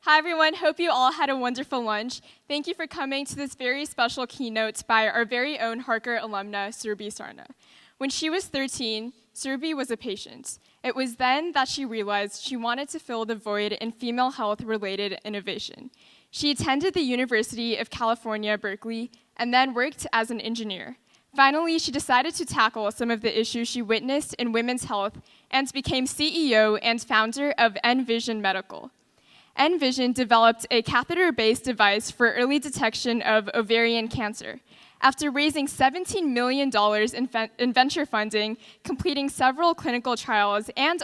Hi everyone, hope you all had a wonderful lunch. Thank you for coming to this very special keynote by our very own Harker alumna, Surbhi Sarna. When she was 13, Surbhi was a patient. It was then that she realized she wanted to fill the void in female health-related innovation. She attended the University of California, Berkeley, and then worked as an engineer. Finally, she decided to tackle some of the issues she witnessed in women's health and became CEO and founder of Envision Medical. Envision developed a catheter-based device for early detection of ovarian cancer. After raising $17 million in venture funding, completing several clinical trials, and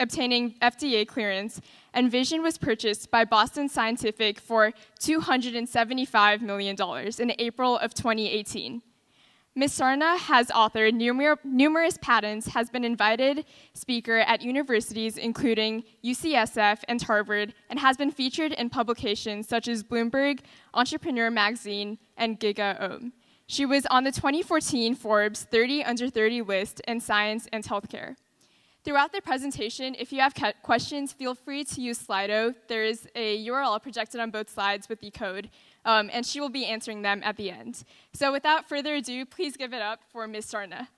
obtaining FDA clearance, Envision was purchased by Boston Scientific for $275 million in April of 2018. Ms. Sarna has authored numerous patents, has been invited speaker at universities including UCSF and Harvard, and has been featured in publications such as Bloomberg, Entrepreneur Magazine, and GigaOM. She was on the 2014 Forbes 30 Under 30 list in science and healthcare. Throughout the presentation, if you have questions, feel free to use Slido. There is a URL projected on both slides with the code, and she will be answering them at the end. So without further ado, please give it up for Ms. Sarna.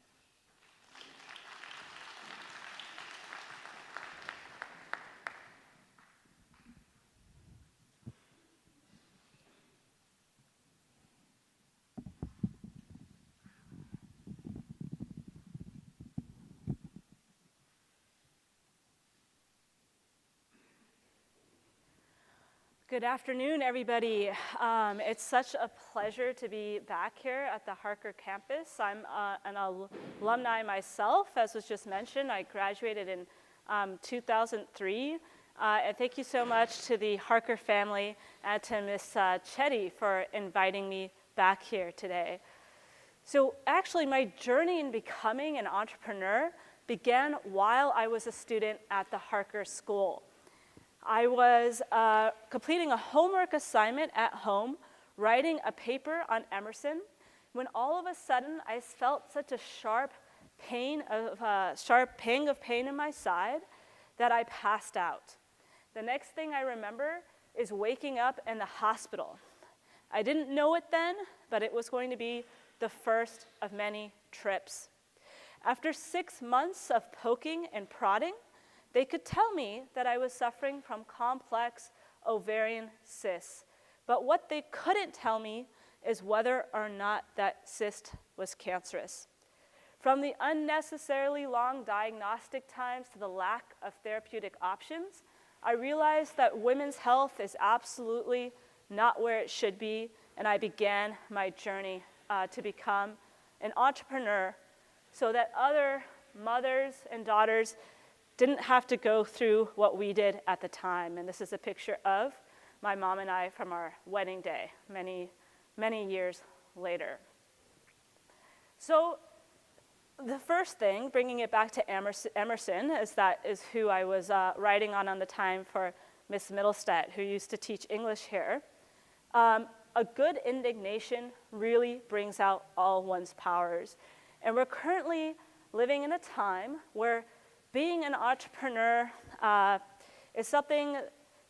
Good afternoon, everybody. It's such a pleasure to be back here at the Harker campus. I'm an alumni myself, as was just mentioned. I graduated in 2003. And thank you so much to the Harker family and to Ms. Chetty for inviting me back here today. So actually, my journey in becoming an entrepreneur began while I was a student at the Harker School. I was completing a homework assignment at home, writing a paper on Emerson, when all of a sudden I felt such a sharp pang of pain in my side that I passed out. The next thing I remember is waking up in the hospital. I didn't know it then, but it was going to be the first of many trips. After 6 months of poking and prodding, they could tell me that I was suffering from complex ovarian cysts. But what they couldn't tell me is whether or not that cyst was cancerous. From the unnecessarily long diagnostic times to the lack of therapeutic options, I realized that women's health is absolutely not where it should be, and I began my journey to become an entrepreneur so that other mothers and daughters didn't have to go through what we did at the time. And this is a picture of my mom and I from our wedding day, many, many years later. So the first thing, bringing it back to Emerson, is who I was writing on the time for Miss Middlestadt, who used to teach English here. A good indignation really brings out all one's powers. And we're currently living in a time where being an entrepreneur is something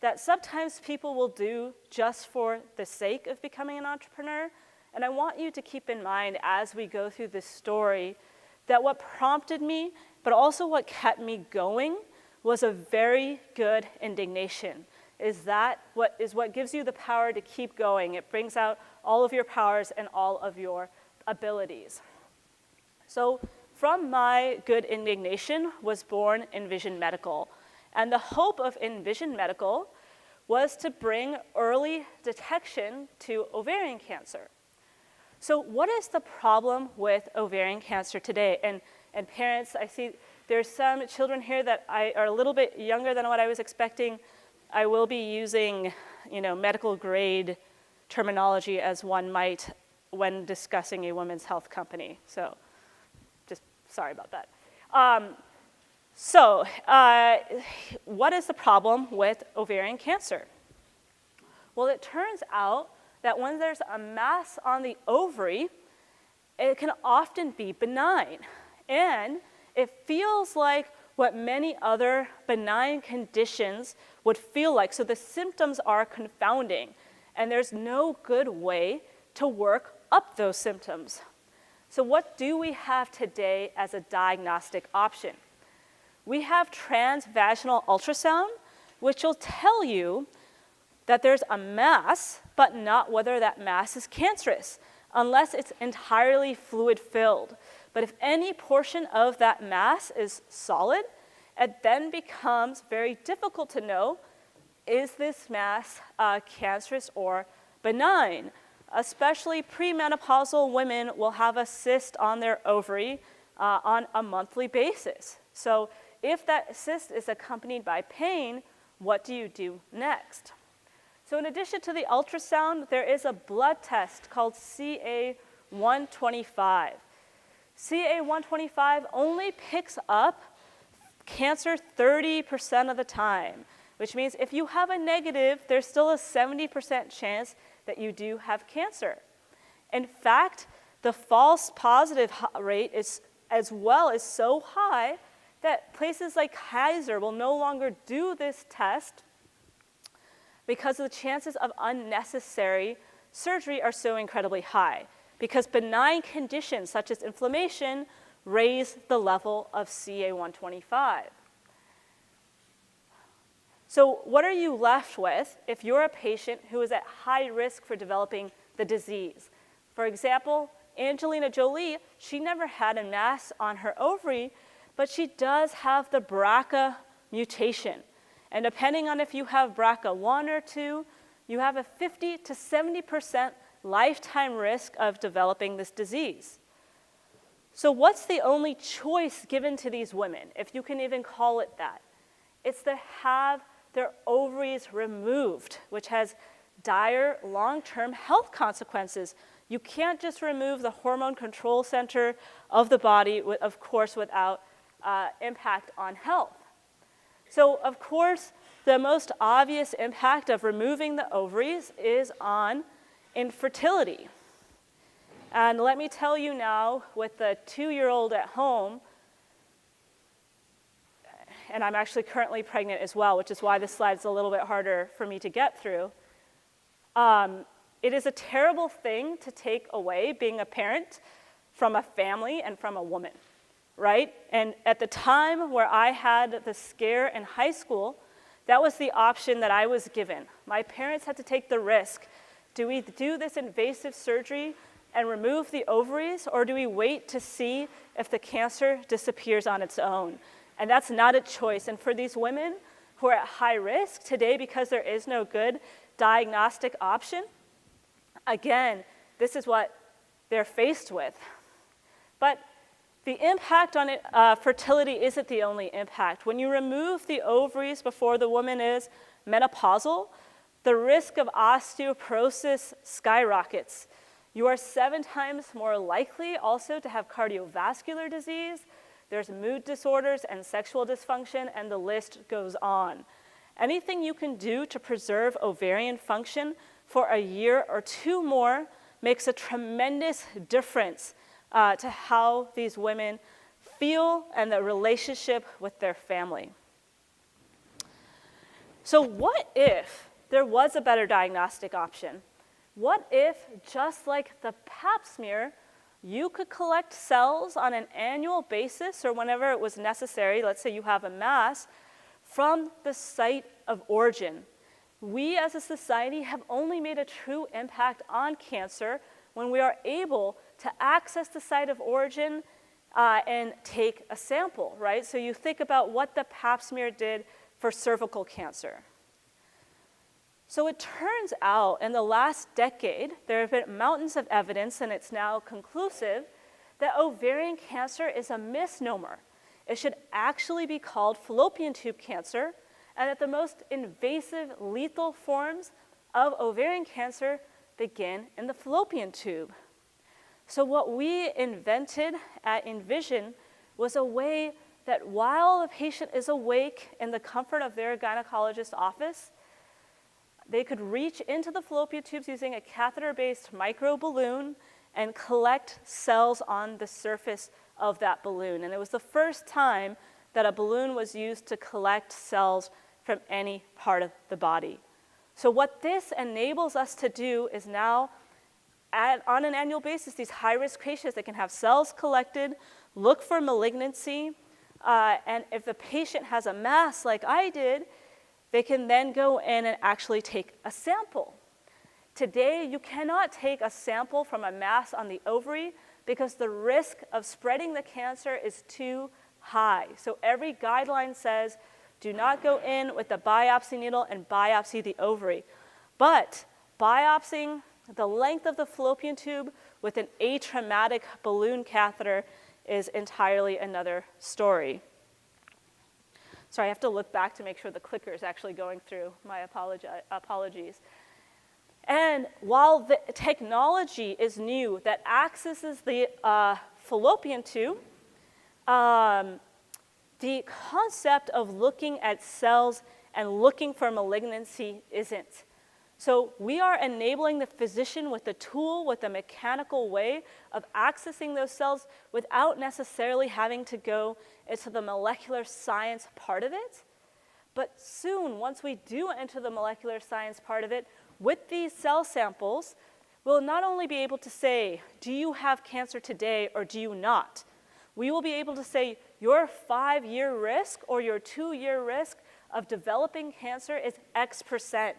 that sometimes people will do just for the sake of becoming an entrepreneur. And I want you to keep in mind as we go through this story that what prompted me, but also what kept me going, was a very good indignation. Is what gives you the power to keep going. It brings out all of your powers and all of your abilities. So from my good indignation was born Envision Medical. And the hope of Envision Medical was to bring early detection to ovarian cancer. So what is the problem with ovarian cancer today? And parents, I see there's some children here that are a little bit younger than what I was expecting. I will be using, medical grade terminology as one might when discussing a women's health company. So just sorry about that. What is the problem with ovarian cancer? Well, it turns out that when there's a mass on the ovary, it can often be benign. And it feels like what many other benign conditions would feel like. So the symptoms are confounding, and there's no good way to work up those symptoms. So what do we have today as a diagnostic option? We have transvaginal ultrasound, which will tell you that there's a mass, but not whether that mass is cancerous, unless it's entirely fluid-filled. But if any portion of that mass is solid, it then becomes very difficult to know, is this mass cancerous or benign? Especially premenopausal women will have a cyst on their ovary on a monthly basis. So if that cyst is accompanied by pain, what do you do next? So in addition to the ultrasound, there is a blood test called CA-125. CA-125 only picks up cancer 30% of the time, which means if you have a negative, there's still a 70% chance that you do have cancer. In fact, the false positive rate is as well is so high that places like Kaiser will no longer do this test because the chances of unnecessary surgery are so incredibly high, because benign conditions such as inflammation raise the level of CA-125. So what are you left with if you're a patient who is at high risk for developing the disease? For example, Angelina Jolie, she never had a mass on her ovary, but she does have the BRCA mutation. And depending on if you have BRCA1 or 2, you have a 50 to 70% lifetime risk of developing this disease. So what's the only choice given to these women, if you can even call it that? It's to have their ovaries removed, which has dire long-term health consequences. You can't just remove the hormone control center of the body, of course, without impact on health. So, of course, the most obvious impact of removing the ovaries is on infertility. And let me tell you now, with the 2-year-old at home, and I'm actually currently pregnant as well, which is why this slide's a little bit harder for me to get through. It is a terrible thing to take away being a parent from a family and from a woman, right? And at the time where I had the scare in high school, that was the option that I was given. My parents had to take the risk. Do we do this invasive surgery and remove the ovaries, or do we wait to see if the cancer disappears on its own? And that's not a choice. And for these women who are at high risk today, because there is no good diagnostic option, again, this is what they're faced with. But the impact on fertility isn't the only impact. When you remove the ovaries before the woman is menopausal, the risk of osteoporosis skyrockets. You are 7 times more likely also to have cardiovascular disease. There's mood disorders and sexual dysfunction, and the list goes on. Anything you can do to preserve ovarian function for a year or 2 more makes a tremendous difference to how these women feel and the relationship with their family. So what if there was a better diagnostic option? What if, just like the Pap smear, you could collect cells on an annual basis or whenever it was necessary, let's say you have a mass, from the site of origin? We as a society have only made a true impact on cancer when we are able to access the site of origin and take a sample, right? So you think about what the Pap smear did for cervical cancer. So it turns out in the last decade, there have been mountains of evidence, and it's now conclusive, that ovarian cancer is a misnomer. It should actually be called fallopian tube cancer, and that the most invasive, lethal forms of ovarian cancer begin in the fallopian tube. So what we invented at Envision was a way that while the patient is awake in the comfort of their gynecologist's office, they could reach into the fallopian tubes using a catheter-based microballoon and collect cells on the surface of that balloon. And it was the first time that a balloon was used to collect cells from any part of the body. So what this enables us to do is now, on an annual basis, these high-risk patients, they can have cells collected, look for malignancy, and if the patient has a mass like I did, they can then go in and actually take a sample. Today, you cannot take a sample from a mass on the ovary because the risk of spreading the cancer is too high. So every guideline says, do not go in with the biopsy needle and biopsy the ovary. But biopsying the length of the fallopian tube with an atraumatic balloon catheter is entirely another story. Sorry, I have to look back to make sure the clicker is actually going through. My apologies. And while the technology is new that accesses the fallopian tube, the concept of looking at cells and looking for malignancy isn't. So we are enabling the physician with a tool, with a mechanical way of accessing those cells without necessarily having to go into the molecular science part of it. But soon, once we do enter the molecular science part of it, with these cell samples, we'll not only be able to say, do you have cancer today or do you not? We will be able to say, your 5-year risk or your 2-year risk of developing cancer is X%.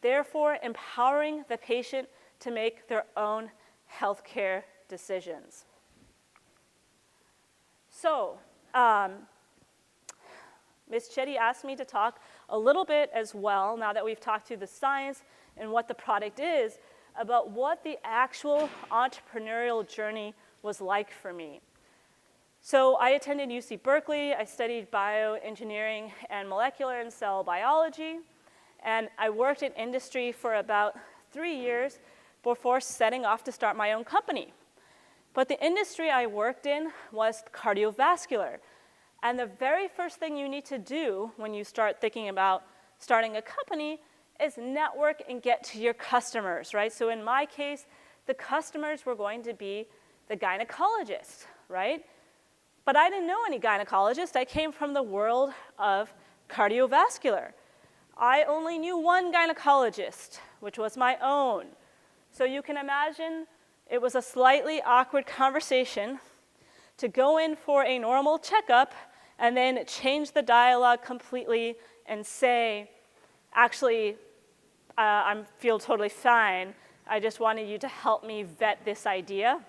Therefore, empowering the patient to make their own healthcare decisions. So, Ms. Chetty asked me to talk a little bit as well, now that we've talked through the science and what the product is, about what the actual entrepreneurial journey was like for me. So I attended UC Berkeley. I studied bioengineering and molecular and cell biology. And I worked in industry for about 3 years before setting off to start my own company. But the industry I worked in was cardiovascular. And the very first thing you need to do when you start thinking about starting a company is network and get to your customers, right? So in my case, the customers were going to be the gynecologist, right? But I didn't know any gynecologist. I came from the world of cardiovascular. I only knew one gynecologist, which was my own. So you can imagine it was a slightly awkward conversation to go in for a normal checkup and then change the dialogue completely and say, actually, I feel totally fine. I just wanted you to help me vet this idea.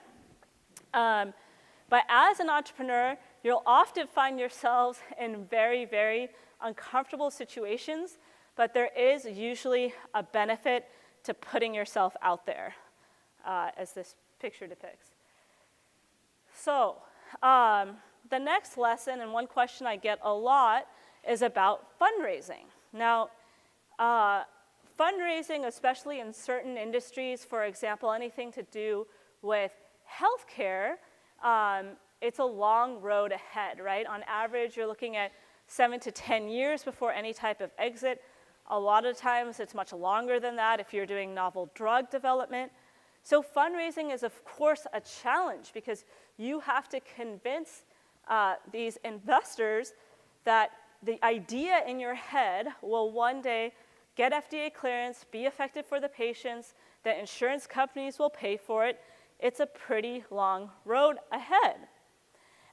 But as an entrepreneur, you'll often find yourselves in very, very uncomfortable situations, but there is usually a benefit to putting yourself out there, as this picture depicts. So the next lesson, and one question I get a lot, is about fundraising. Now, fundraising, especially in certain industries, for example, anything to do with healthcare, it's a long road ahead, right? On average, you're looking at 7 to 10 years before any type of exit. A lot of times, it's much longer than that if you're doing novel drug development. So fundraising is, of course, a challenge because you have to convince these investors that the idea in your head will one day get FDA clearance, be effective for the patients, that insurance companies will pay for it. It's a pretty long road ahead.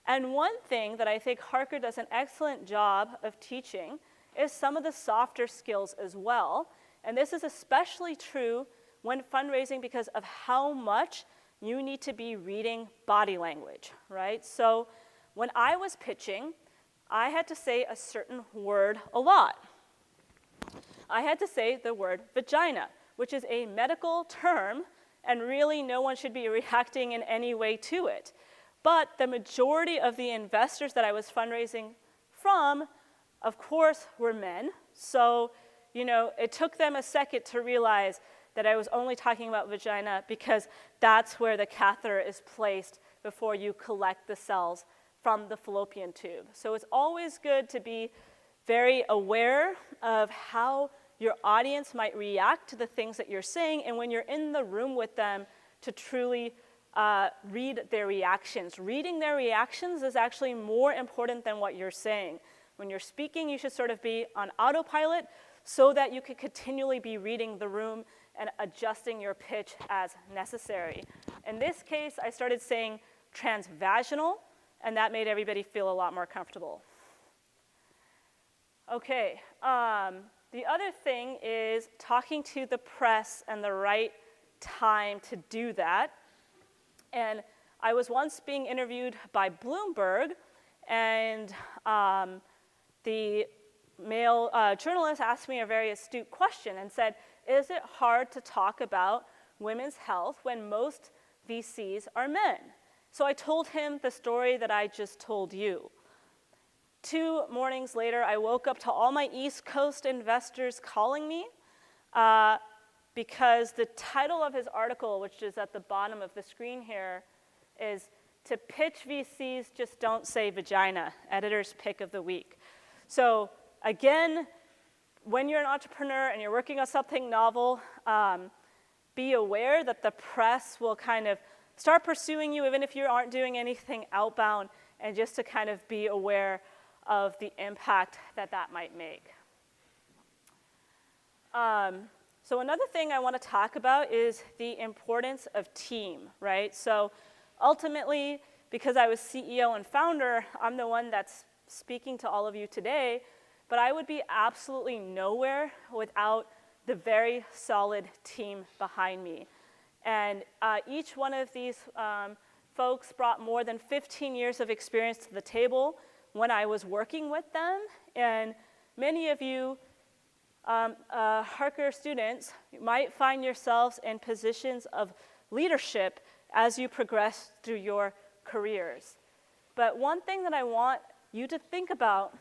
And one thing that I think Harker does an excellent job of teaching is some of the softer skills as well. And this is especially true when fundraising because of how much you need to be reading body language, right? So when I was pitching, I had to say a certain word a lot. I had to say the word vagina, which is a medical term, and really no one should be reacting in any way to it. But the majority of the investors that I was fundraising from, of course, were men. So, it took them a second to realize that I was only talking about vagina because that's where the catheter is placed before you collect the cells from the fallopian tube. So it's always good to be very aware of how your audience might react to the things that you're saying, and when you're in the room with them, to truly read their reactions. Reading their reactions is actually more important than what you're saying. When you're speaking, you should sort of be on autopilot so that you could continually be reading the room and adjusting your pitch as necessary. In this case, I started saying transvaginal, and that made everybody feel a lot more comfortable. Okay, the other thing is talking to the press and the right time to do that. And I was once being interviewed by Bloomberg, and the male journalist asked me a very astute question and said, is it hard to talk about women's health when most VCs are men? So I told him the story that I just told you. 2 mornings later, I woke up to all my East Coast investors calling me because the title of his article, which is at the bottom of the screen here, is "To Pitch VCs, Just Don't Say Vagina, Editor's Pick of the Week." So again, when you're an entrepreneur and you're working on something novel, be aware that the press will kind of start pursuing you even if you aren't doing anything outbound, and just to kind of be aware of the impact that that might make. So another thing I want to talk about is the importance of team, right? So ultimately, because I was CEO and founder, I'm the one that's speaking to all of you today, but I would be absolutely nowhere without the very solid team behind me. And each one of these folks brought more than 15 years of experience to the table when I was working with them. And many of you Harker students might find yourselves in positions of leadership as you progress through your careers. But one thing that I want you to think about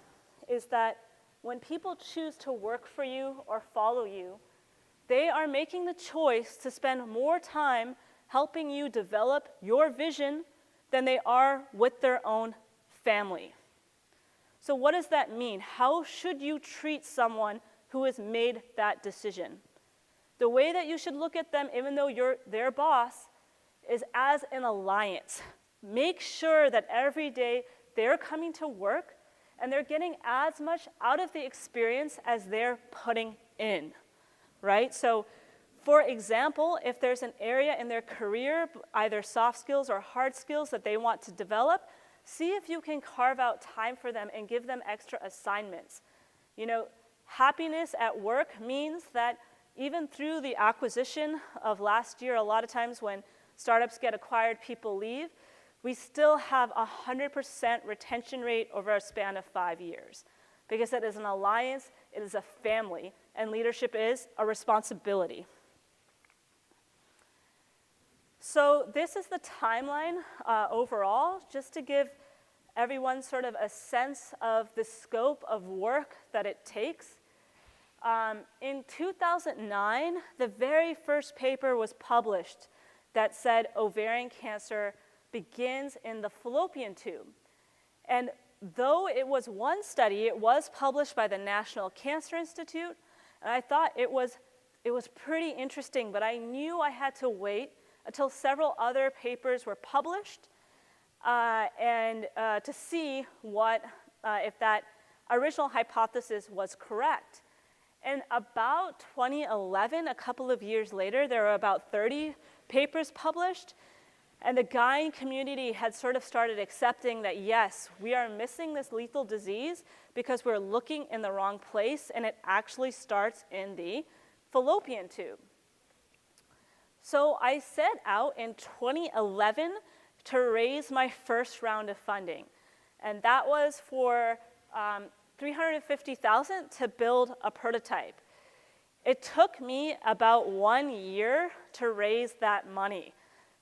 is that when people choose to work for you or follow you, they are making the choice to spend more time helping you develop your vision than they are with their own family. So what does that mean? How should you treat someone who has made that decision? The way that you should look at them, even though you're their boss, is as an alliance. Make sure that every day they're coming to work and they're getting as much out of the experience as they're putting in, right? So, for example, if there's an area in their career, either soft skills or hard skills that they want to develop, see if you can carve out time for them and give them extra assignments. You know, happiness at work means that even through the acquisition of last year, a lot of times when startups get acquired, people leave, we still have 100% retention rate over a span of 5 years. Because it is an alliance, it is a family, and leadership is a responsibility. So this is the timeline overall, just to give everyone sort of a sense of the scope of work that it takes. In 2009, the very first paper was published that said ovarian cancer begins in the fallopian tube. And though it was one study, it was published by the National Cancer Institute, and I thought it was pretty interesting, but I knew I had to wait until several other papers were published to see what, if that original hypothesis was correct. And about 2011, a couple of years later, there were about 30 papers published, and the gyne community had sort of started accepting that, yes, we are missing this lethal disease because we're looking in the wrong place, and it actually starts in the fallopian tube. So I set out in 2011 to raise my first round of funding, and that was for $350,000 to build a prototype. It took me about 1 year to raise that money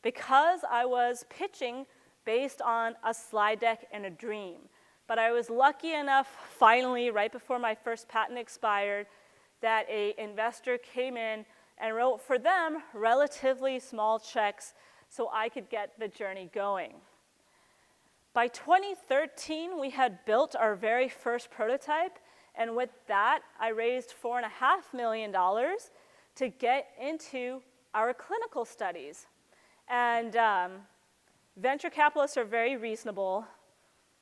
because I was pitching based on a slide deck and a dream. But I was lucky enough, finally, right before my first patent expired, that an investor came in and wrote for them relatively small checks so I could get the journey going. By 2013, we had built our very first prototype, and with that, I raised $4.5 million to get into our clinical studies. And venture capitalists are very reasonable.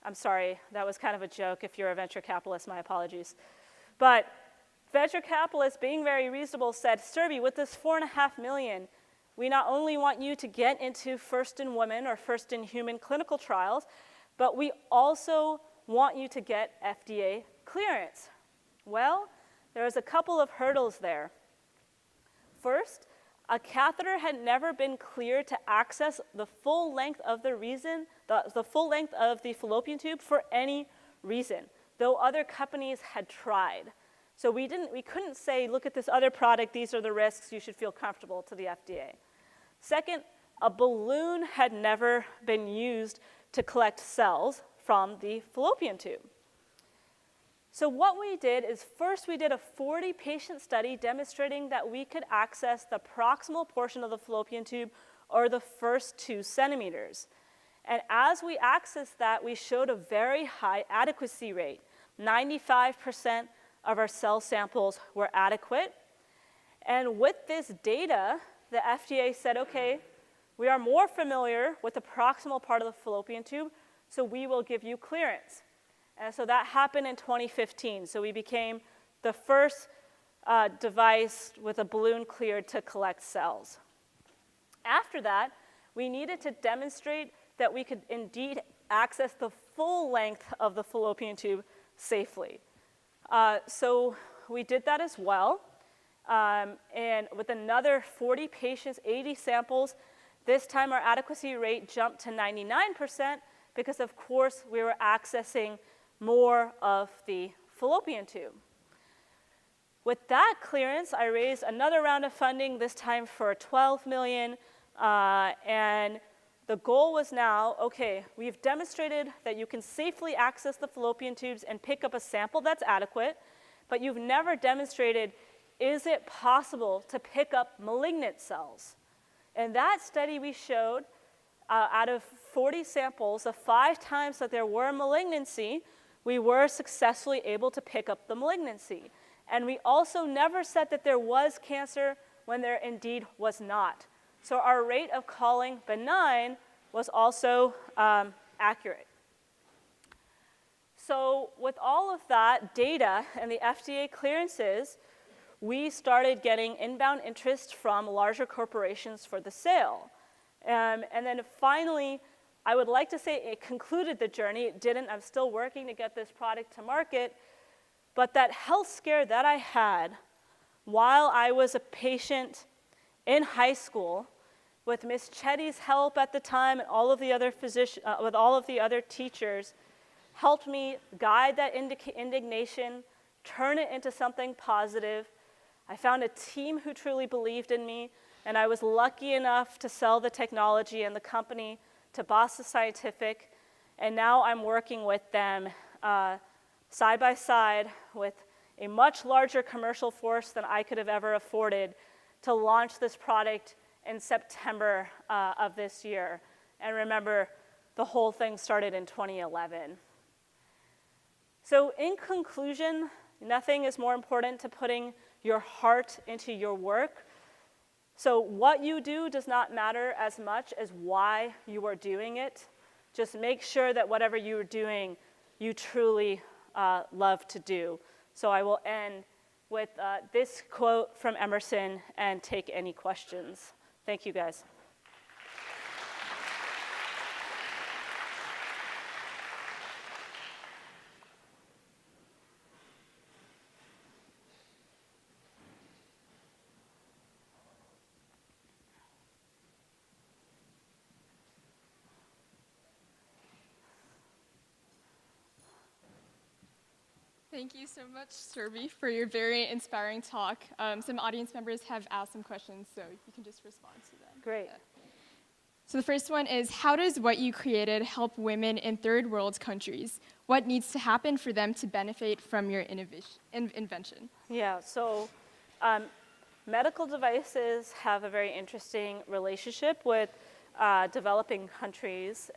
I'm sorry, that was kind of a joke. If you're a venture capitalist, my apologies. But venture capitalists, being very reasonable, said, Surbhi, with this $4.5 million, we not only want you to get into first-in-woman or first-in-human clinical trials, but we also want you to get FDA clearance. Well, there's a couple of hurdles there. First, a catheter had never been cleared to access the full length of the full length of the fallopian tube for any reason, though other companies had tried. So we couldn't say, look at this other product, these are the risks, you should feel comfortable to the FDA. Second, a balloon had never been used to collect cells from the fallopian tube. So what we did is first we did a 40-patient study demonstrating that we could access the proximal portion of the fallopian tube or the first 2 centimeters. And as we accessed that, we showed a very high adequacy rate. 95% of our cell samples were adequate. And with this data, the FDA said, okay, we are more familiar with the proximal part of the fallopian tube, so we will give you clearance. And so that happened in 2015. So we became the first device with a balloon cleared to collect cells. After that, we needed to demonstrate that we could indeed access the full length of the fallopian tube safely. So we did that as well. And with another 40 patients, 80 samples, this time our adequacy rate jumped to 99% because, of course, we were accessing more of the fallopian tube. With that clearance, I raised another round of funding, this time for $12 million. And the goal was now, okay, we've demonstrated that you can safely access the fallopian tubes and pick up a sample that's adequate, but you've never demonstrated, is it possible to pick up malignant cells? In that study, we showed out of 40 samples, the 5 times that there were malignancy, we were successfully able to pick up the malignancy. And we also never said that there was cancer when there indeed was not. So our rate of calling benign was also accurate. So with all of that data and the FDA clearances, we started getting inbound interest from larger corporations for the sale. And then finally, I would like to say it concluded the journey. It didn't. I'm still working to get this product to market. But that health scare that I had while I was a patient in high school, with Miss Chetty's help at the time and all of the other with all of the other teachers, helped me guide that indignation, turn it into something positive. I found a team who truly believed in me, and I was lucky enough to sell the technology and the company to Boston Scientific, and now I'm working with them side by side with a much larger commercial force than I could have ever afforded to launch this product in September of this year. And remember, the whole thing started in 2011. So in conclusion, nothing is more important to putting your heart into your work. So what you do does not matter as much as why you are doing it. Just make sure that whatever you are doing, you truly love to do. So I will end with this quote from Emerson and take any questions. Thank you, guys. Thank you so much, Surbhi, for your very inspiring talk. Some audience members have asked some questions, so you can just respond to them. Great. So the first one is, how does what you created help women in third world countries? What needs to happen for them to benefit from your invention? Yeah, so medical devices have a very interesting relationship with developing countries.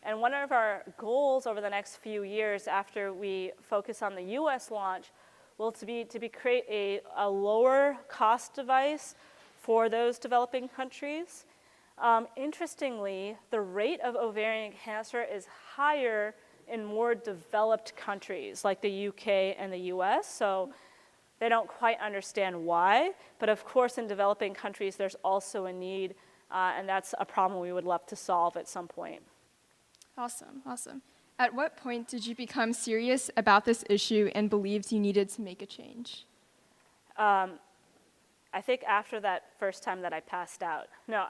And one of our goals over the next few years after we focus on the US launch will to be create a lower cost device for those developing countries. Interestingly, the rate of ovarian cancer is higher in more developed countries like the UK and the US. So they don't quite understand why. But of course, in developing countries, there's also a need, and that's a problem we would love to solve at some point. Awesome, awesome. At what point did you become serious about this issue and believed you needed to make a change? I think after that first time that I passed out. No,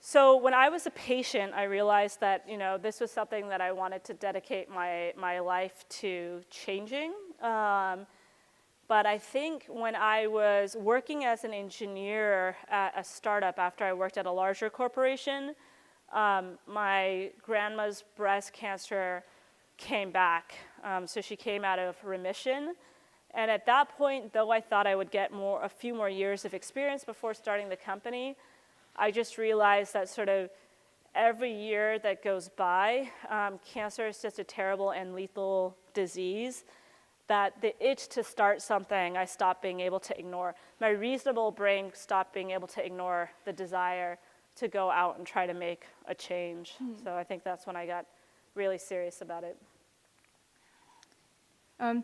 so when I was a patient, I realized that this was something that I wanted to dedicate my life to changing. But I think when I was working as an engineer at a startup after I worked at a larger corporation, my grandma's breast cancer came back. So she came out of remission. And at that point, though I thought I would get a few more years of experience before starting the company, I just realized that sort of every year that goes by, cancer is just a terrible and lethal disease, that the itch to start something I stopped being able to ignore. My reasonable brain stopped being able to ignore the desire to go out and try to make a change. So I think that's when I got really serious about it.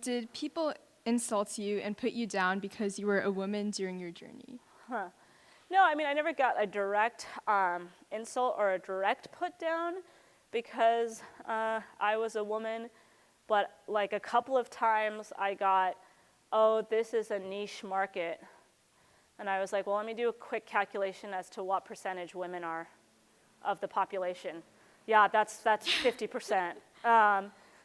Did people insult you and put you down because you were a woman during your journey? No, I mean, I never got a direct insult or a direct put down because I was a woman, but like a couple of times I got, oh, this is a niche market. And I was like, well, let me do a quick calculation as to what percentage women are of the population. Yeah, that's 50%.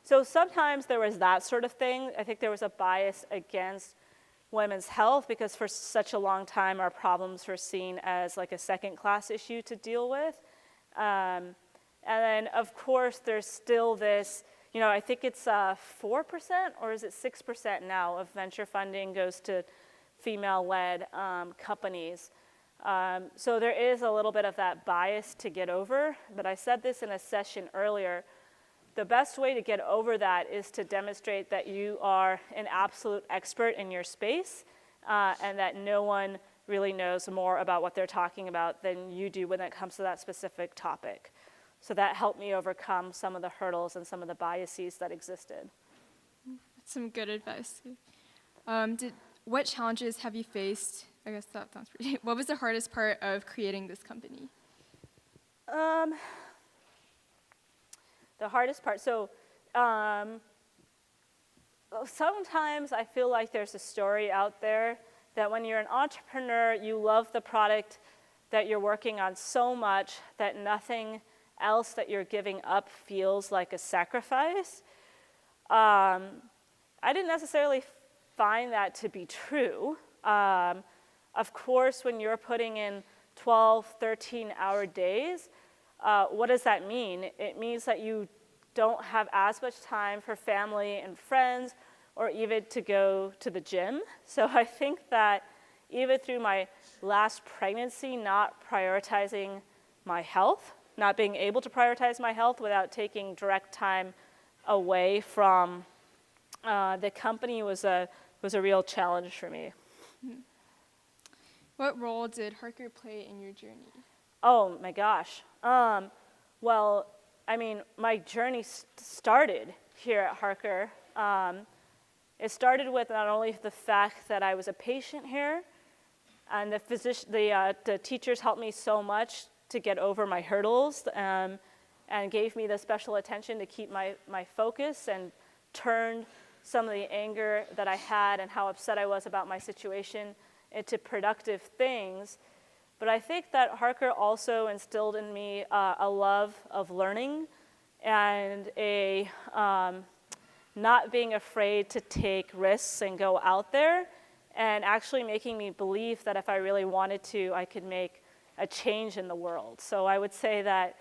So sometimes there was that sort of thing. I think there was a bias against women's health because for such a long time our problems were seen as like a second-class issue to deal with. And then, of course, there's still this, I think it's 4% or is it 6% now of venture funding goes to female-led companies. So there is a little bit of that bias to get over. But I said this in a session earlier. The best way to get over that is to demonstrate that you are an absolute expert in your space and that no one really knows more about what they're talking about than you do when it comes to that specific topic. So that helped me overcome some of the hurdles and some of the biases that existed. That's some good advice. What challenges have you faced? I guess that sounds pretty. What was the hardest part of creating this company? The hardest part, so sometimes I feel like there's a story out there that when you're an entrepreneur, you love the product that you're working on so much that nothing else that you're giving up feels like a sacrifice. I didn't necessarily find that to be true. Of course, when you're putting in 12, 13-hour days, what does that mean? It means that you don't have as much time for family and friends or even to go to the gym. So I think that even through my last pregnancy, not prioritizing my health, not being able to prioritize my health without taking direct time away from the company was a real challenge for me. What role did Harker play in your journey? Oh my gosh. Well, I mean, my journey started here at Harker. It started with not only the fact that I was a patient here, and the teachers helped me so much to get over my hurdles and gave me the special attention to keep my focus and turned some of the anger that I had and how upset I was about my situation into productive things. But I think that Harker also instilled in me a love of learning and a not being afraid to take risks and go out there, and actually making me believe that if I really wanted to, I could make a change in the world. So I would say that,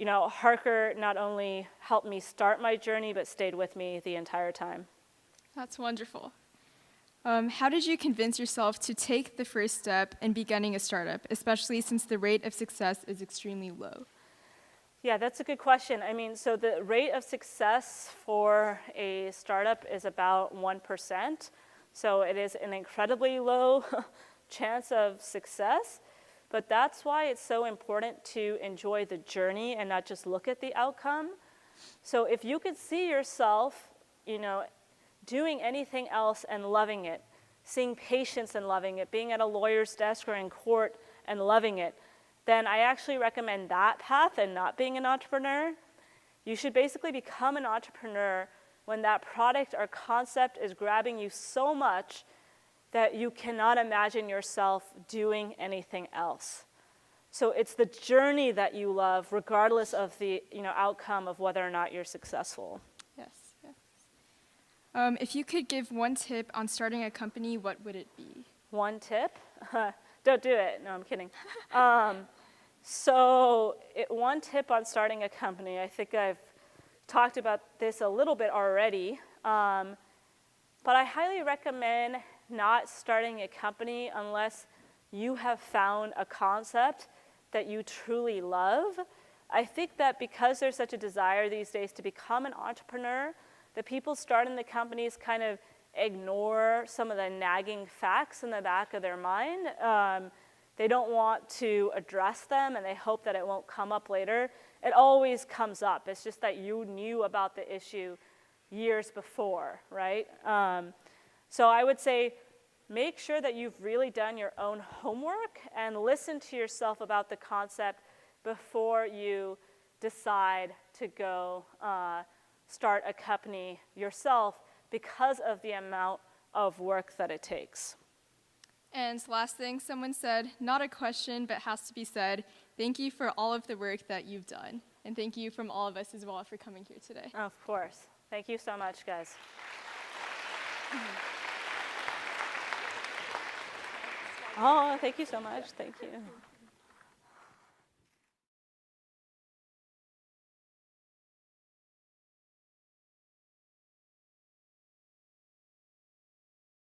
Harker not only helped me start my journey, but stayed with me the entire time. That's wonderful. How did you convince yourself to take the first step in beginning a startup, especially since the rate of success is extremely low? Yeah, that's a good question. I mean, so the rate of success for a startup is about 1%. So it is an incredibly low chance of success. But that's why it's so important to enjoy the journey and not just look at the outcome. So if you could see yourself, doing anything else and loving it, seeing patients and loving it, being at a lawyer's desk or in court and loving it, then I actually recommend that path and not being an entrepreneur. You should basically become an entrepreneur when that product or concept is grabbing you so much that you cannot imagine yourself doing anything else. So it's the journey that you love, regardless of the outcome of whether or not you're successful. Yes. If you could give one tip on starting a company, what would it be? One tip? Don't do it. No, I'm kidding. One tip on starting a company, I think I've talked about this a little bit already, but I highly recommend not starting a company unless you have found a concept that you truly love. I think that because there's such a desire these days to become an entrepreneur, the people starting the companies kind of ignore some of the nagging facts in the back of their mind. They don't want to address them, and they hope that it won't come up later. It always comes up. It's just that you knew about the issue years before, right? So I would say make sure that you've really done your own homework and listen to yourself about the concept before you decide to go start a company yourself, because of the amount of work that it takes. And last thing, someone said, not a question, but has to be said, thank you for all of the work that you've done. And thank you from all of us as well for coming here today. Of course. Thank you so much, guys. Oh, thank you so much. Thank you.